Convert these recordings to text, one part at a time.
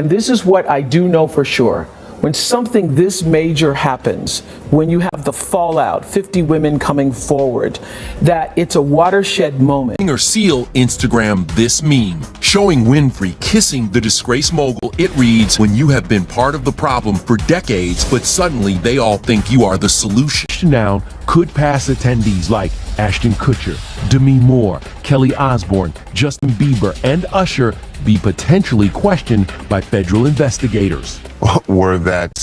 And this is what I do know for sure. When something this major happens, when you have the fallout, 50 women coming forward, that it's a watershed moment. Or seal Instagram this meme, showing Winfrey kissing the disgraced mogul. It reads, when you have been part of the problem for decades, but suddenly they all think you are the solution. Now could past attendees like Ashton Kutcher, Demi Moore, Kelly Osbourne, Justin Bieber, and Usher be potentially questioned by federal investigators? Were that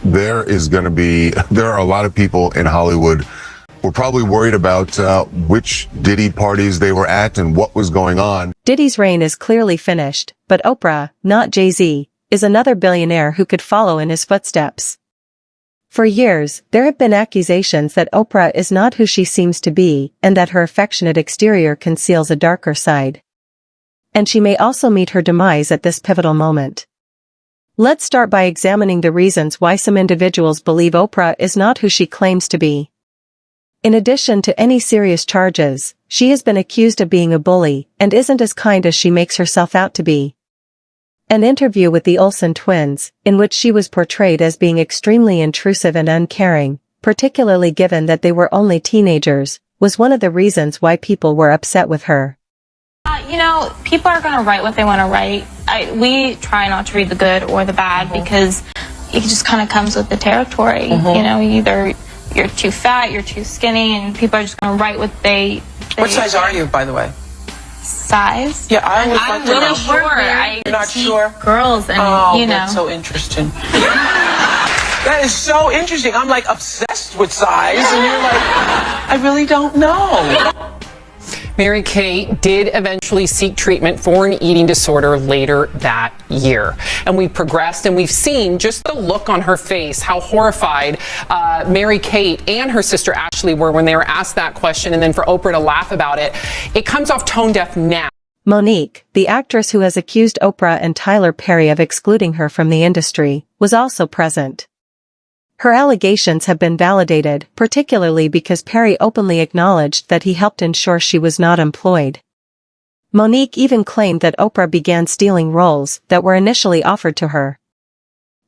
there are a lot of people in Hollywood who are probably worried about which Diddy parties they were at and what was going on. Diddy's reign is clearly finished, but Oprah, not Jay-Z, is another billionaire who could follow in his footsteps. For years, there have been accusations that Oprah is not who she seems to be and that her affectionate exterior conceals a darker side. And she may also meet her demise at this pivotal moment. Let's start by examining the reasons why some individuals believe Oprah is not who she claims to be. In addition to any serious charges, she has been accused of being a bully and isn't as kind as she makes herself out to be. An interview with the Olsen twins, in which she was portrayed as being extremely intrusive and uncaring, particularly given that they were only teenagers, was one of the reasons why people were upset with her. You know, people are going to write what they want to write. We try not to read the good or the bad because it just kind of comes with the territory. You know, either you're too fat, you're too skinny, and people are just going to write what they What size are you, by the way? Size? Yeah, I was I'm really sure. You're not sure? Girls and, you know. That's so interesting. That is so interesting. I'm like obsessed with size, and you're like, I really don't know. Mary-Kate did eventually seek treatment for an eating disorder later that year. And we've progressed and we've seen just the look on her face, how horrified Mary-Kate and her sister Ashley were when they were asked that question, and then for Oprah to laugh about it. It comes off tone deaf now. Monique, the actress who has accused Oprah and Tyler Perry of excluding her from the industry, was also present. Her allegations have been validated, particularly because Perry openly acknowledged that he helped ensure she was not employed. Monique even claimed that Oprah began stealing roles that were initially offered to her.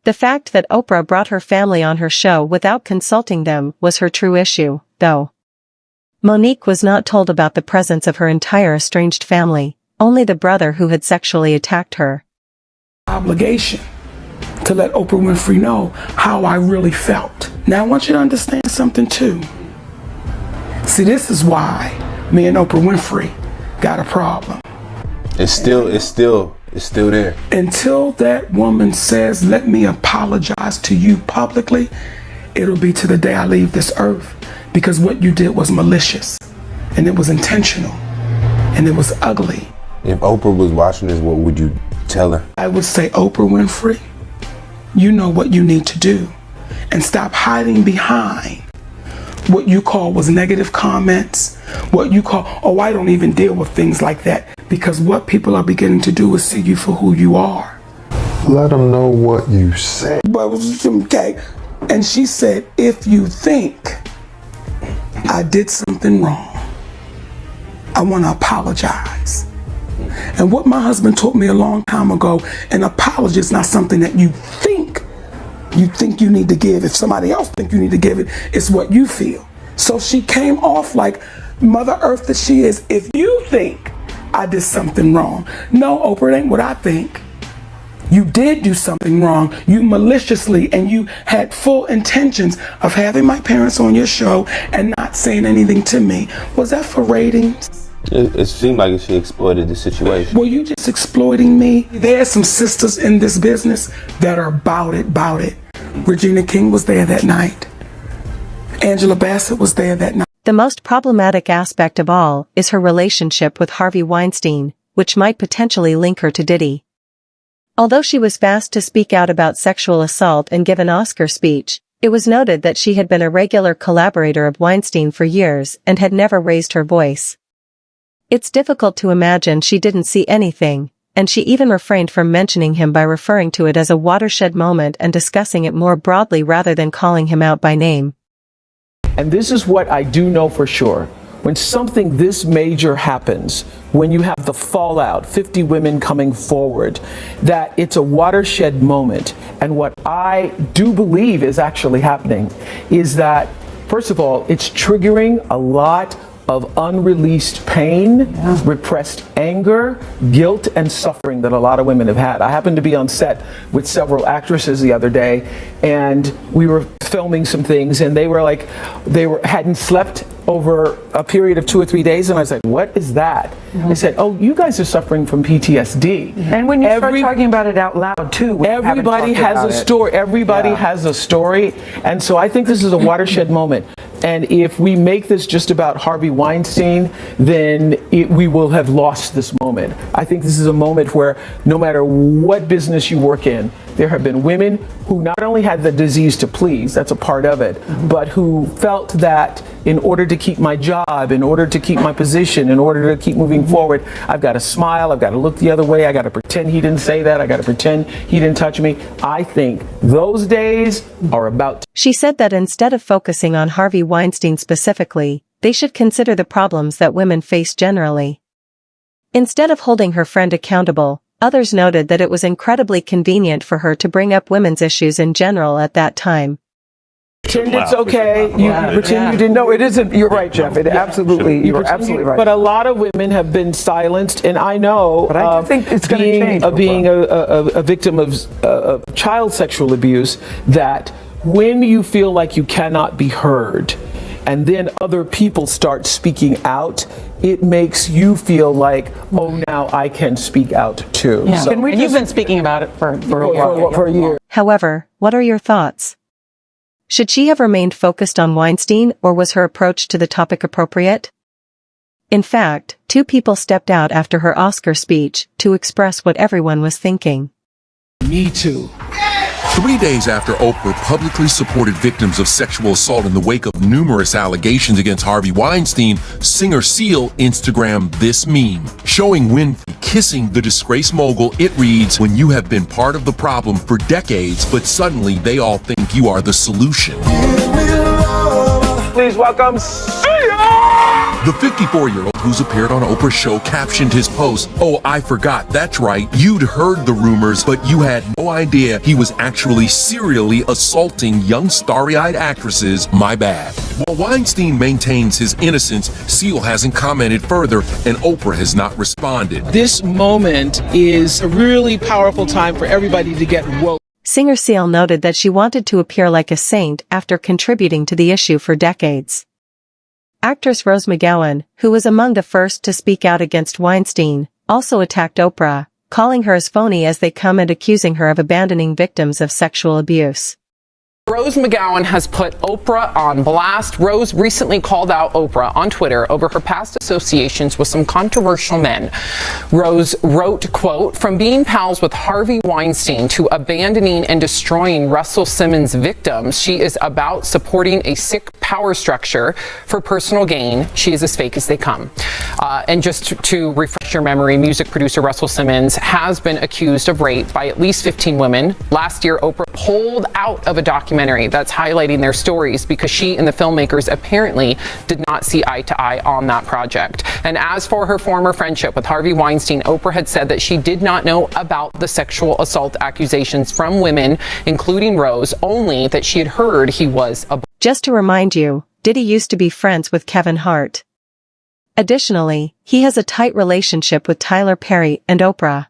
The fact that Oprah brought her family on her show without consulting them was her true issue, though. Monique was not told about the presence of her entire estranged family, only the brother who had sexually attacked her. Obligation to let Oprah Winfrey know how I really felt. Now I want you to understand something too. See, this is why me and Oprah Winfrey got a problem. It's still there. Until that woman says, let me apologize to you publicly, it'll be to the day I leave this earth. Because what you did was malicious, and it was intentional, and it was ugly. If Oprah was watching this, what would you tell her? I would say, Oprah Winfrey, you know what you need to do, and stop hiding behind what you call was negative comments, what you call, oh, I don't even deal with things like that, because what people are beginning to do is see you for who you are. Let them know what you said. But okay, and she said, if you think I did something wrong, I want to apologize. And what my husband taught me a long time ago, an apology is not something that you think you need to give. If somebody else think you need to give it, it's what you feel. So she came off like Mother Earth that she is. If you think I did something wrong, no, Oprah, it ain't what I think. You did do something wrong. You maliciously, and you had full intentions of having my parents on your show and not saying anything to me. Was that for ratings? It seemed like she exploited the situation. Were you just exploiting me? There are some sisters in this business that are about it. Regina King was there that night. Angela Bassett was there that night. The most problematic aspect of all is her relationship with Harvey Weinstein, which might potentially link her to Diddy. Although she was fast to speak out about sexual assault and give an Oscar speech, it was noted that she had been a regular collaborator of Weinstein for years and had never raised her voice. It's difficult to imagine she didn't see anything, and she even refrained from mentioning him by referring to it as a watershed moment and discussing it more broadly rather than calling him out by name. And this is what I do know for sure. when something this major happens, when you have the fallout, 50 women coming forward, that it's a watershed moment. And what I do believe is actually happening is that, first of all, it's triggering a lot of unreleased pain, repressed anger, guilt, and suffering that a lot of women have had. I happened to be on set with several actresses the other day, and we were filming some things, and they hadn't slept over a period of 2 or 3 days, and I was like, what is that? They said, oh, you guys are suffering from PTSD. And when you start talking about it out loud too, everybody has a story. Everybody has a story, and so I think this is a watershed moment. And if we make this just about Harvey Weinstein, then we will have lost this moment. I think this is a moment where no matter what business you work in, there have been women who not only had the disease to please, that's a part of it, but who felt that in order to keep my job, in order to keep my position, in order to keep moving forward, I've got to smile, I've got to look the other way, I got to pretend he didn't say that, I got to pretend he didn't touch me. I think those days are about to. She said that instead of focusing on Harvey Weinstein specifically, they should consider the problems that women face generally. Instead of holding her friend accountable, others noted that it was incredibly convenient for her to bring up women's issues in general at that time. Pretend it's okay. Pretend you didn't. No, it isn't. You're right, Jeff. You're absolutely right. But a lot of women have been silenced, and I know. But I do think it's going to change. Being a victim of child sexual abuse, that when you feel like you cannot be heard, and then other people start speaking out, it makes you feel like, oh, now I can speak out too. Yeah. So, and you've been speaking about it for a year. However, what are your thoughts? Should she have remained focused on Weinstein, or was her approach to the topic appropriate? In fact, 2 people stepped out after her Oscar speech to express what everyone was thinking. Me too. 3 days after Oprah publicly supported victims of sexual assault in the wake of numerous allegations against Harvey Weinstein, singer Seal Instagrammed this meme, showing Winfrey kissing the disgraced mogul. It reads, when you have been part of the problem for decades, but suddenly they all think you are the solution. Please welcome The 54-year-old who's appeared on Oprah's show captioned his post, "Oh, I forgot, that's right, you'd heard the rumors, but you had no idea he was actually serially assaulting young starry-eyed actresses, my bad." While Weinstein maintains his innocence, Seal hasn't commented further, and Oprah has not responded. This moment is a really powerful time for everybody to get woke. Singer Seal noted that she wanted to appear like a saint after contributing to the issue for decades. Actress Rose McGowan, who was among the first to speak out against Weinstein, also attacked Oprah, calling her as phony as they come and accusing her of abandoning victims of sexual abuse. Rose McGowan has put Oprah on blast. Rose recently called out Oprah on Twitter over her past associations with some controversial men. Rose wrote, quote, "From being pals with Harvey Weinstein to abandoning and destroying Russell Simmons' victims, she is about supporting a sick power structure for personal gain. She is as fake as they come." And just to refresh your memory, music producer Russell Simmons has been accused of rape by at least 15 women. Last year, Oprah pulled out of a documentary that's highlighting their stories because she and the filmmakers apparently did not see eye to eye on that project. And as for her former friendship with Harvey Weinstein, Oprah had said that she did not know about the sexual assault accusations from women, including Rose, only that she had heard he was a... Just to remind you, Diddy used to be friends with Kevin Hart. Additionally, he has a tight relationship with Tyler Perry and Oprah,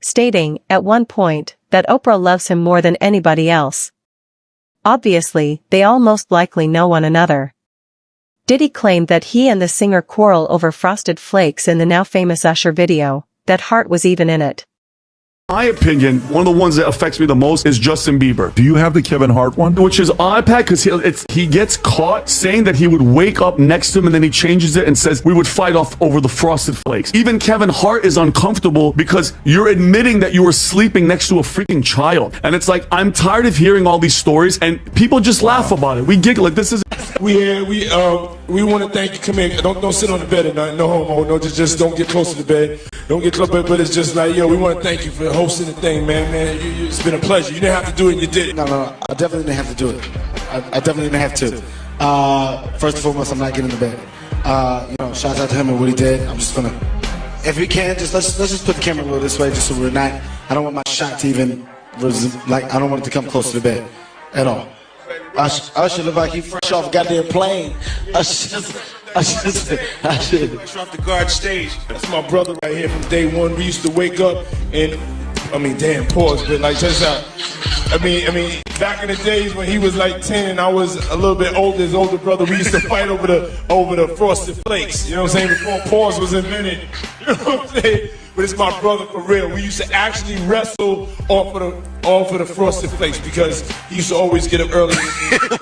stating, at one point, that Oprah loves him more than anybody else. Obviously, they all most likely know one another. Diddy claimed that he and the singer quarrel over Frosted Flakes in the now famous Usher video, that Hart was even in it. My opinion, one of the ones that affects me the most is Justin Bieber. Do you have the Kevin Hart one? Which is on iPad because he gets caught saying that he would wake up next to him and then he changes it and says we would fight off over the Frosted Flakes. Even Kevin Hart is uncomfortable because you're admitting that you were sleeping next to a freaking child. And it's like, I'm tired of hearing all these stories and people just laugh about it. We giggle like this is... We want to thank you. Come here. Don't sit on the bed at night. No homo. No, just don't get close to the bed. Don't get close. But it's just like, yo, we want to thank you for hosting the thing, man. It's been a pleasure. You didn't have to do it, and you did. No. I definitely didn't have to do it. I definitely didn't have to. First and foremost, I'm not getting in the bed. Shout out to him and what he did. I'm just gonna, if we can, let's just put the camera a little this way, just so we're not. I don't want my shot to even I don't want it to come close to the bed at all. Usher look like he fresh off a goddamn plane. I should. Fresh off the guard stage. That's my brother right here from day one. We used to wake up and, pause, but like, check this out. Back in the days when he was like 10 and I was a little bit older, his older brother, we used to fight over the frosted flakes. You know what I'm saying? Before pause was invented. You know what I'm saying? But it's my brother for real. We used to actually wrestle off of the frosted flakes because he used to always get up early.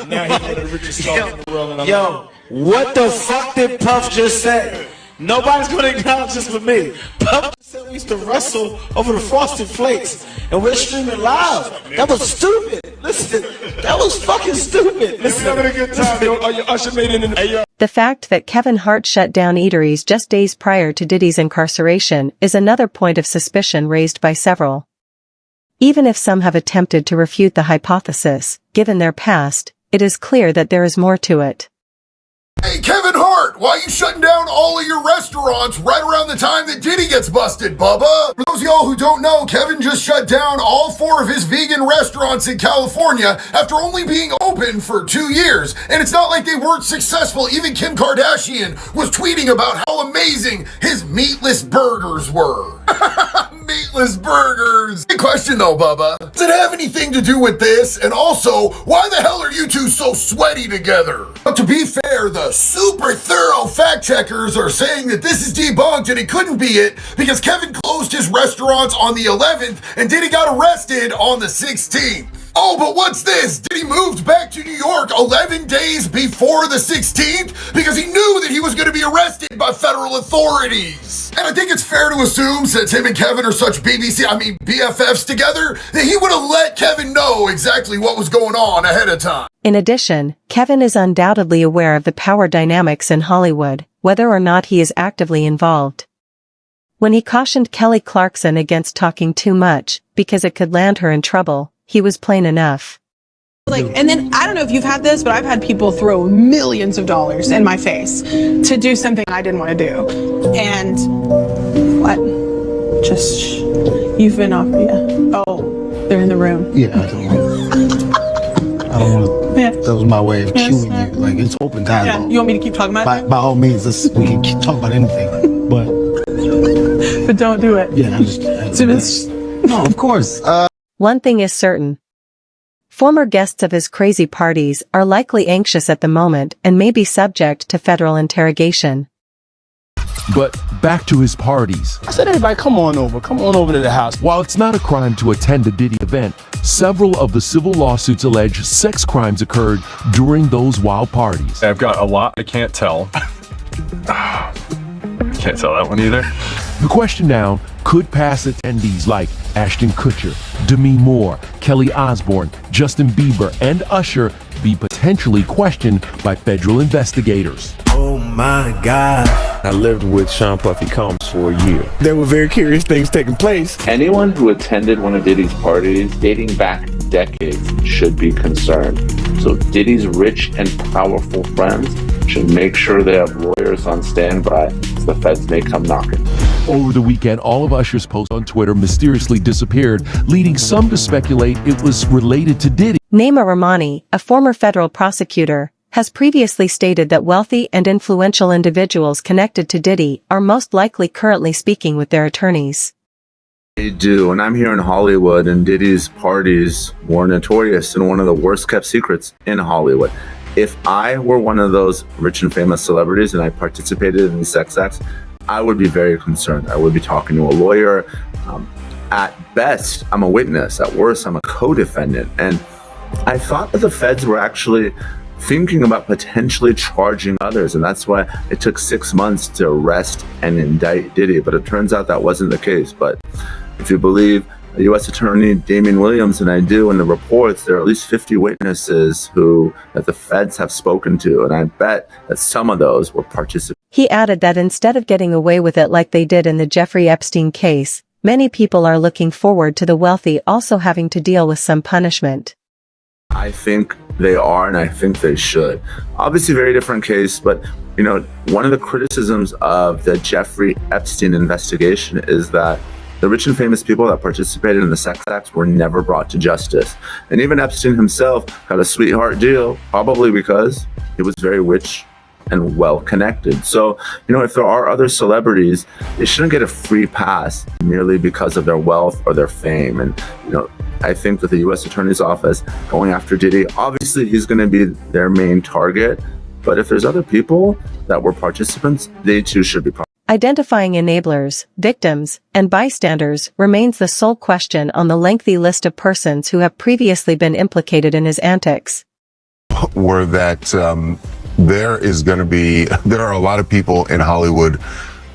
Now he's one of the richest stars in the world. And What the fuck did Puff just say? Nobody's gonna acknowledge this but me. Puff just said we used to wrestle over the frosted flakes and we're streaming live. That was stupid. Listen, that was fucking stupid. Listen, having a good time, yo. Usher made it in the The fact that Kevin Hart shut down eateries just days prior to Diddy's incarceration is another point of suspicion raised by several. Even if some have attempted to refute the hypothesis, given their past, it is clear that there is more to it. Hey, Kevin Hart, why are you shutting down all of your restaurants right around the time that Diddy gets busted, Bubba? For those of y'all who don't know, Kevin just shut down all 4 of his vegan restaurants in California after only being open for 2 years. And it's not like they weren't successful. Even Kim Kardashian was tweeting about how amazing his meatless burgers were. Meatless burgers. Good question though, Bubba. Does it have anything to do with this? And also, why the hell are you two so sweaty together? But to be fair, the super thorough fact checkers are saying that this is debunked and it couldn't be it because Kevin closed his restaurants on the 11th and Diddy got arrested on the 16th. Oh, but what's this? Diddy moved back to New York 11 days before the 16th because he knew that he was going to be arrested by federal authorities. And I think it's fair to assume, since him and Kevin are such BFFs together, that he would have let Kevin know exactly what was going on ahead of time. In addition, Kevin is undoubtedly aware of the power dynamics in Hollywood, whether or not he is actively involved. When he cautioned Kelly Clarkson against talking too much, because it could land her in trouble, he was plain enough. And then, I don't know if you've had this, but I've had people throw millions of dollars in my face to do something I didn't want to do. And what? You've been off, yeah. Oh, they're in the room. Yeah, I don't want to. Yeah. That was my way of cueing you. Like, it's open dialogue. Yeah. You want me to keep talking about it? By all means, we can keep talking about anything. But don't do it. Yeah, no, of course. One thing is certain. Former guests of his crazy parties are likely anxious at the moment and may be subject to federal interrogation. But back to his parties. I said, everybody, come on over to the house. While it's not a crime to attend a Diddy event, several of the civil lawsuits allege sex crimes occurred during those wild parties. I've got a lot I can't tell. Can't tell that one either. The question now, could past attendees like Ashton Kutcher, Demi Moore, Kelly Osbourne, Justin Bieber, and Usher be potentially questioned by federal investigators? Oh my God. I lived with Sean Puffy Combs for a year. There were very curious things taking place. Anyone who attended one of Diddy's parties dating back decades should be concerned. So Diddy's rich and powerful friends should make sure they have lawyers on standby so the feds may come knocking. Over the weekend, all of Usher's posts on Twitter mysteriously disappeared, leading some to speculate it was related to Diddy. Naima Rahmani, a former federal prosecutor, has previously stated that wealthy and influential individuals connected to Diddy are most likely currently speaking with their attorneys. They do, and I'm here in Hollywood, and Diddy's parties were notorious and one of the worst kept secrets in Hollywood. If I were one of those rich and famous celebrities and I participated in these sex acts, I would be very concerned. I would be talking to a lawyer. At best, I'm a witness. At worst, I'm a co-defendant. And I thought that the feds were actually thinking about potentially charging others, and that's why it took 6 months to arrest and indict Diddy. But it turns out that wasn't the case. But if you believe U.S. Attorney Damian Williams, and I do, in the reports, there are at least 50 witnesses that the feds have spoken to, and I bet that some of those were participants. He added that instead of getting away with it like they did in the Jeffrey Epstein case, many people are looking forward to the wealthy also having to deal with some punishment. I think they are, and I think they should. Obviously, very different case, but one of the criticisms of the Jeffrey Epstein investigation is that the rich and famous people that participated in the sex acts were never brought to justice. And even Epstein himself got a sweetheart deal, probably because he was very rich and well connected. So, if there are other celebrities, they shouldn't get a free pass merely because of their wealth or their fame. And, I think that the U.S. Attorney's Office going after Diddy, obviously he's going to be their main target. But if there's other people that were participants, they too should be Identifying enablers, victims, and bystanders remains the sole question on the lengthy list of persons who have previously been implicated in his antics. Were that there are a lot of people in Hollywood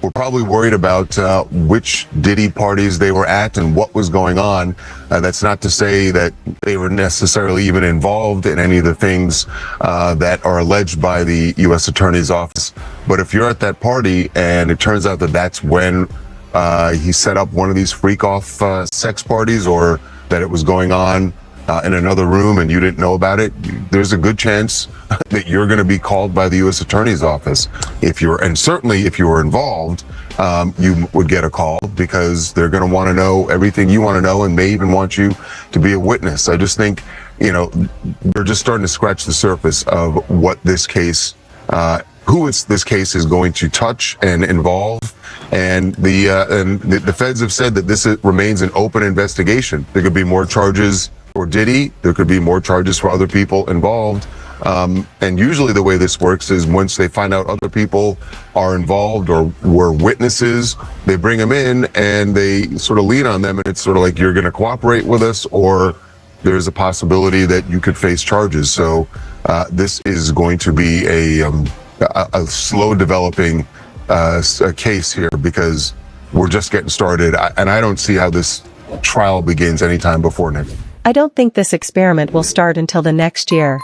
who are probably worried about which Diddy parties they were at and what was going on. That's not to say that they were necessarily even involved in any of the things that are alleged by the U.S. Attorney's Office. But if you're at that party and it turns out that that's when he set up one of these freak-off sex parties, or that it was going on in another room and you didn't know about it, there's a good chance that you're going to be called by the U.S. Attorney's Office. And certainly if you were involved, you would get a call, because they're going to want to know everything you want to know and may even want you to be a witness. I just think, we're just starting to scratch the surface of what this case, this case is going to touch and involve. And the feds have said that this remains an open investigation. There could be more charges for Diddy. There could be more charges for other people involved. And usually the way this works is once they find out other people are involved or were witnesses, they bring them in and they sort of lean on them. And it's sort of like, you're going to cooperate with us, or there's a possibility that you could face charges. So this is going to be a slow developing case here, because we're just getting started. And I don't see how this trial begins anytime before next. I don't think this experiment will start until the next year.